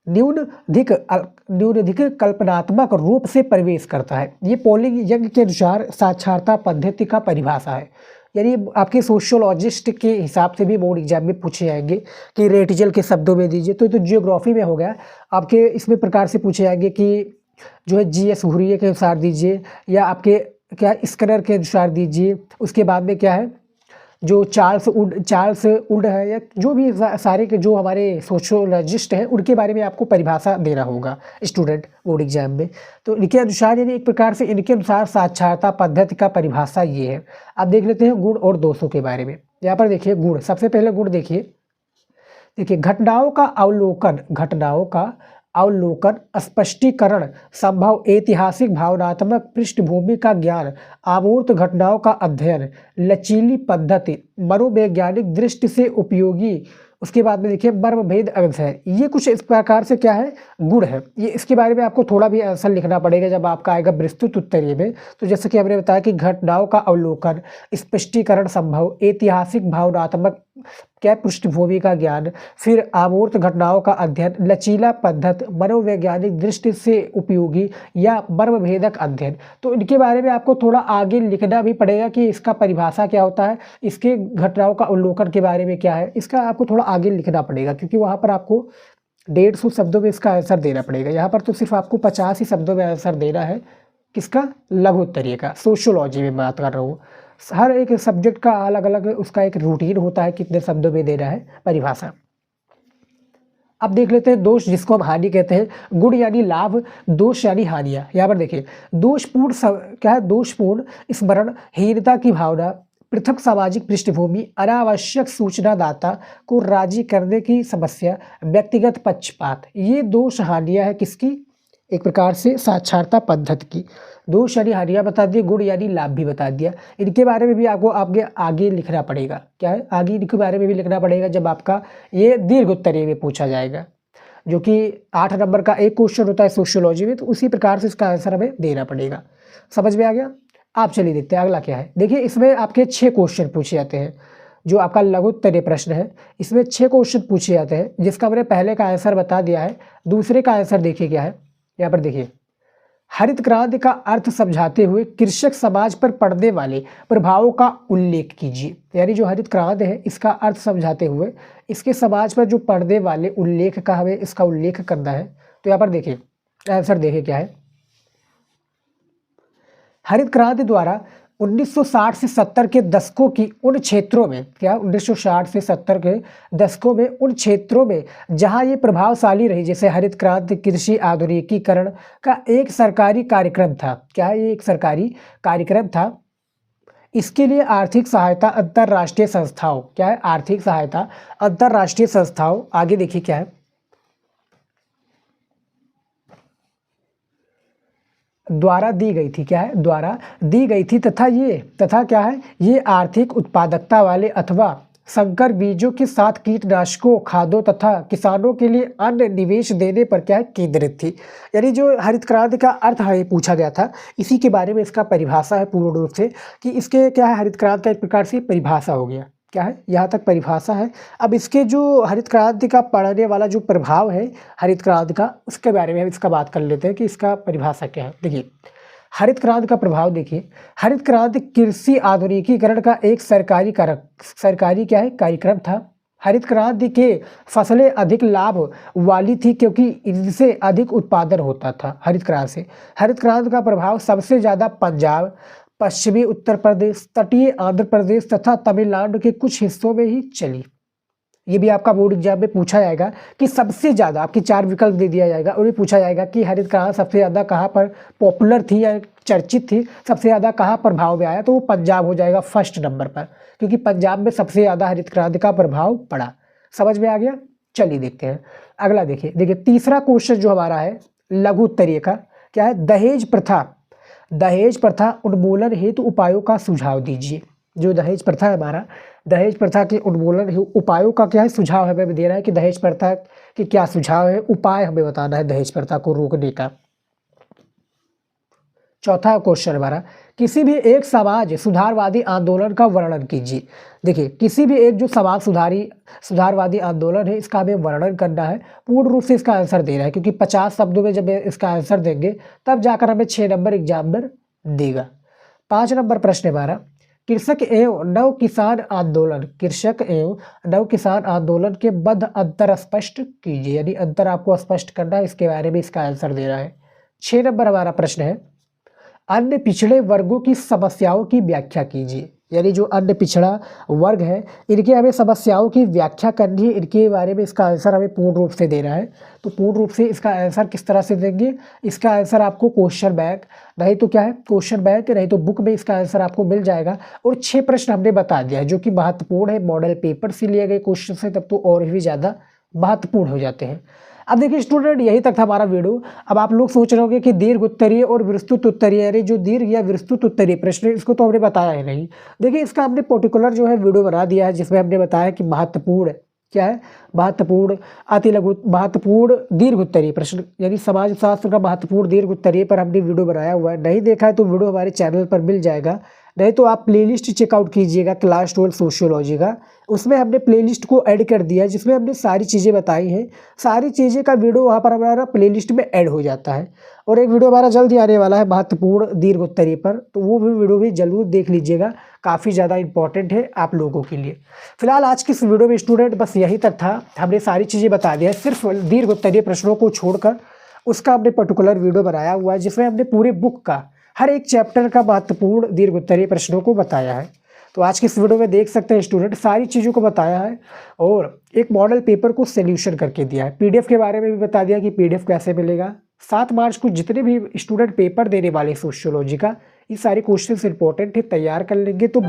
न्यूनाधिक कल्पनात्मक रूप से प्रवेश करता है। ये पोलिंग यंग के अनुसार साक्षरता पद्धति का परिभाषा है। यानी आपके सोशियोलॉजिस्ट के हिसाब से भी बोर्ड एग्जाम में पूछे जाएंगे कि रेटिजल के शब्दों में दीजिए, तो जियोग्राफी में हो गया आपके, इसमें प्रकार से पूछे जाएंगे कि जो है जीएस घुरिये के अनुसार दीजिए या आपके क्या स्कनर के अनुसार दीजिए। उसके बाद में क्या है जो चार्ल्स उड है या जो भी सारे के जो हमारे सोशियोलॉजिस्ट हैं उनके बारे में आपको परिभाषा देना होगा स्टूडेंट बोर्ड एग्जाम में। तो इनके अनुसार यानी एक प्रकार से इनके अनुसार साक्षरता पद्धति का परिभाषा ये है। अब देख लेते हैं गुण और दोषों के बारे में। यहाँ पर देखिए गुण, सबसे पहले गुण देखिए घटनाओं का अवलोकन, स्पष्टीकरण, संभव ऐतिहासिक भावनात्मक पृष्ठभूमि का ज्ञान, अमूर्त घटनाओं का अध्ययन, लचीली पद्धति, मनोवैज्ञानिक दृष्टि से उपयोगी। उसके बाद में देखिए मर्मभेद अध्ययन। ये कुछ इस प्रकार से क्या है, गुण है। ये इसके बारे में आपको थोड़ा भी आंसर लिखना पड़ेगा जब आपका आएगा विस्तृत उत्तरीय में। तो जैसे कि हमने बताया कि घटनाओं का अवलोकन, स्पष्टीकरण, संभव ऐतिहासिक भावनात्मक क्या पृष्ठभूमि का ज्ञान, फिर अमूर्त घटनाओं का अध्ययन, लचीला पद्धति, मनोवैज्ञानिक दृष्टि से उपयोगी या मर्मभेदक अध्ययन। तो इनके बारे में आपको थोड़ा आगे लिखना भी पड़ेगा कि इसका परिभाषा क्या होता है, इसके घटनाओं का अवलोकन के बारे में क्या है, इसका आपको थोड़ा आगे लिखना पड़ेगा क्योंकि वहाँ पर आपको 150 शब्दों में इसका आंसर देना पड़ेगा। यहाँ पर तो सिर्फ आपको 50 ही शब्दों में आंसर देना है। किसका? लघु उत्तरीय का। सोशियोलॉजी में बात कर रहा हूँ। हर एक सब्जेक्ट का अलग अलग उसका एक रूटीन होता है, कितने शब्दों में देना है परिभाषा। अब देख लेते हैं दोष, जिसको हम हानि कहते हैं। गुण यानी लाभ, दोष यानी हानियाँ। यहाँ पर देखिए दोषपूर्ण क्या है, दोषपूर्ण स्मरणहीनता की भावना, पृथक सामाजिक पृष्ठभूमि, अनावश्यक सूचनादाता को राजी करने की समस्या, व्यक्तिगत पक्षपात, ये दोष हानियाँ है किसकी? एक प्रकार से साक्षरता पद्धति की। दोष यानी हानियाँ बता दिए, गुण यानी लाभ भी बता दिया। इनके बारे में भी आपको आगे लिखना पड़ेगा। क्या है? आगे इनके बारे में भी लिखना पड़ेगा जब आपका ये दीर्घ उत्तरीय में पूछा जाएगा, जो कि 8 नंबर का एक क्वेश्चन होता है सोशियोलॉजी में, तो उसी प्रकार से इसका आंसर हमें देना पड़ेगा। समझ में आ गया? आप चलिए देखते हैं अगला क्या है। देखिए इसमें आपके 6 क्वेश्चन पूछे जाते हैं। जो आपका लघु उत्तरीय प्रश्न है इसमें 6 क्वेश्चन पूछे जाते हैं, जिसका मैंने पहले का आंसर बता दिया है। दूसरे का आंसर देखिए क्या है, यहाँ पर देखिए। हरित क्रांति का अर्थ समझाते हुए कृषक समाज पर पड़ने वाले प्रभावों का उल्लेख कीजिए। यानी जो हरित क्रांति है इसका अर्थ समझाते हुए इसके समाज पर जो पड़ने वाले उल्लेख का हमें इसका उल्लेख करना है। तो यहाँ पर देखिए आंसर देखिए क्या है। हरित क्रांति द्वारा 1960 से 70 के दशकों की उन क्षेत्रों में, क्या 1960 से 70 के दशकों में उन क्षेत्रों में जहां ये प्रभावशाली रही, जैसे हरित क्रांति कृषि आधुनिकीकरण का एक सरकारी कार्यक्रम था। क्या है? ये एक सरकारी कार्यक्रम था। इसके लिए आर्थिक सहायता अंतर्राष्ट्रीय संस्थाओं, क्या है? आर्थिक सहायता अंतर्राष्ट्रीय संस्थाओं, आगे देखिए क्या है, द्वारा दी गई थी। क्या है? द्वारा दी गई थी तथा क्या है, ये आर्थिक उत्पादकता वाले अथवा संकर बीजों के साथ कीटनाशकों, खादों तथा किसानों के लिए अन्य निवेश देने पर क्या है, केंद्रित थी। यानी जो हरित क्रांति का अर्थ है पूछा गया था, इसी के बारे में इसका परिभाषा है पूर्ण रूप से कि इसके क्या है, हरित क्रांति का एक प्रकार से परिभाषा हो गया। क्या है? यहाँ तक परिभाषा है। अब इसके जो हरित क्रांति का पड़ने वाला जो प्रभाव है हरित क्रांति का, उसके बारे में हम इसका बात कर लेते हैं कि इसका परिभाषा क्या है। देखिए हरित क्रांति का प्रभाव देखिए। हरित क्रांति कृषि आधुनिकीकरण का एक सरकारी क्या है, कार्यक्रम था। हरित क्रांति के फसलें अधिक लाभ वाली थी क्योंकि इनसे अधिक उत्पादन होता था। हरित क्रांति से हरित क्रांति का प्रभाव सबसे ज़्यादा पंजाब, पश्चिमी उत्तर प्रदेश, तटीय आंध्र प्रदेश तथा तमिलनाडु के कुछ हिस्सों में ही चली। ये भी आपका बोर्ड एग्जाम में पूछा जाएगा कि सबसे ज़्यादा, आपकी 4 विकल्प दे दिया जाएगा और ये पूछा जाएगा कि हरित क्रांति सबसे ज़्यादा कहाँ पर पॉपुलर थी या चर्चित थी, सबसे ज़्यादा कहाँ प्रभाव में आया, तो वो पंजाब हो जाएगा फर्स्ट नंबर पर, क्योंकि पंजाब में सबसे ज़्यादा हरित क्रांति का प्रभाव पड़ा। समझ में आ गया? चलिए देखते हैं अगला। देखिए तीसरा क्वेश्चन जो हमारा है लघु उत्तरीय का, क्या है, दहेज प्रथा उन्मूलन हेतु उपायों का सुझाव दीजिए। जो दहेज प्रथा है हमारा, दहेज प्रथा के उन्मूलन उपायों का क्या है, सुझाव हमें दे रहा है कि दहेज प्रथा के क्या सुझाव है, उपाय हमें बताना है दहेज प्रथा को रोकने का। चौथा क्वेश्चन हमारा, किसी भी एक समाज सुधारवादी आंदोलन का वर्णन कीजिए। देखिए किसी भी एक जो समाज सुधारवादी आंदोलन है इसका हमें वर्णन करना है। पूर्ण रूप से इसका आंसर देना है, क्योंकि 50 शब्दों में जब इसका आंसर देंगे तब जाकर हमें 6 नंबर एग्जामिनर देगा। 5 नंबर प्रश्न हमारा, कृषक एवं नव किसान आंदोलन के बद्ध अंतर स्पष्ट कीजिए। यानी अंतर आपको स्पष्ट करना है, इसके बारे में इसका आंसर देना है। 6 नंबर हमारा प्रश्न है, अन्य पिछड़े वर्गों की समस्याओं की व्याख्या कीजिए। यानी जो अन्य पिछड़ा वर्ग है इनके हमें समस्याओं की व्याख्या करनी है, इनके बारे में इसका आंसर हमें पूर्ण रूप से देना है। तो पूर्ण रूप से इसका आंसर किस तरह से देंगे, इसका आंसर आपको क्वेश्चन बैंक, नहीं तो क्या है क्वेश्चन बैंक, नहीं तो बुक में इसका आंसर आपको मिल जाएगा। और 6 प्रश्न हमने बता दिया है जो कि महत्वपूर्ण है, मॉडल पेपर से लिए गए क्वेश्चन से, तब तो और भी ज़्यादा महत्वपूर्ण हो जाते हैं। अब देखिए स्टूडेंट, यही तक था हमारा वीडियो। अब आप लोग सोच रहे होंगे कि दीर्घ उत्तरीय और विस्तृत उत्तरीय, यानी जो दीर्घ या विस्तृत उत्तरीय प्रश्न इसको तो हमने बताया ही नहीं। देखिए इसका हमने पर्टिकुलर जो है वीडियो बना दिया है, जिसमें हमने बताया कि महत्वपूर्ण क्या है, महत्वपूर्ण अति लघु महत्वपूर्ण दीर्घ उत्तरीय प्रश्न, यानी समाजशास्त्र का महत्वपूर्ण दीर्घ उत्तरीय पर हमने वीडियो बनाया हुआ है। नहीं देखा है तो वीडियो हमारे चैनल पर मिल जाएगा, नहीं तो आप प्लेलिस्ट चेकआउट कीजिएगा क्लास 12 सोशियोलॉजी का, उसमें हमने प्लेलिस्ट को ऐड कर दिया है, जिसमें हमने सारी चीज़ें बताई हैं। सारी चीज़ें का वीडियो वहाँ पर हमारा प्लेलिस्ट में ऐड हो जाता है। और एक वीडियो हमारा जल्द ही आने वाला है महत्वपूर्ण दीर्घ उत्तरीय पर, तो वो भी वीडियो भी जरूर देख लीजिएगा, काफ़ी ज़्यादा इंपॉर्टेंट है आप लोगों के लिए। फिलहाल आज की इस वीडियो में स्टूडेंट बस यही तक था, हमने सारी चीज़ें बता दिया है, सिर्फ दीर्घ उत्तरीय प्रश्नों को छोड़कर उसका हमने पर्टिकुलर वीडियो बनाया हुआ है, जिसमें हमने पूरे बुक का हर एक चैप्टर का महत्वपूर्ण दीर्घ उत्तरीय प्रश्नों को बताया है। तो आज की इस वीडियो में देख सकते हैं स्टूडेंट, सारी चीज़ों को बताया है और एक मॉडल पेपर को सोल्यूशन करके दिया है। पीडीएफ के बारे में भी बता दिया कि पीडीएफ कैसे मिलेगा। 7 मार्च को जितने भी स्टूडेंट पेपर देने वाले सोशियोलॉजी का, ये सारे क्वेश्चंस इंपॉर्टेंट है, तैयार कर लेंगे तो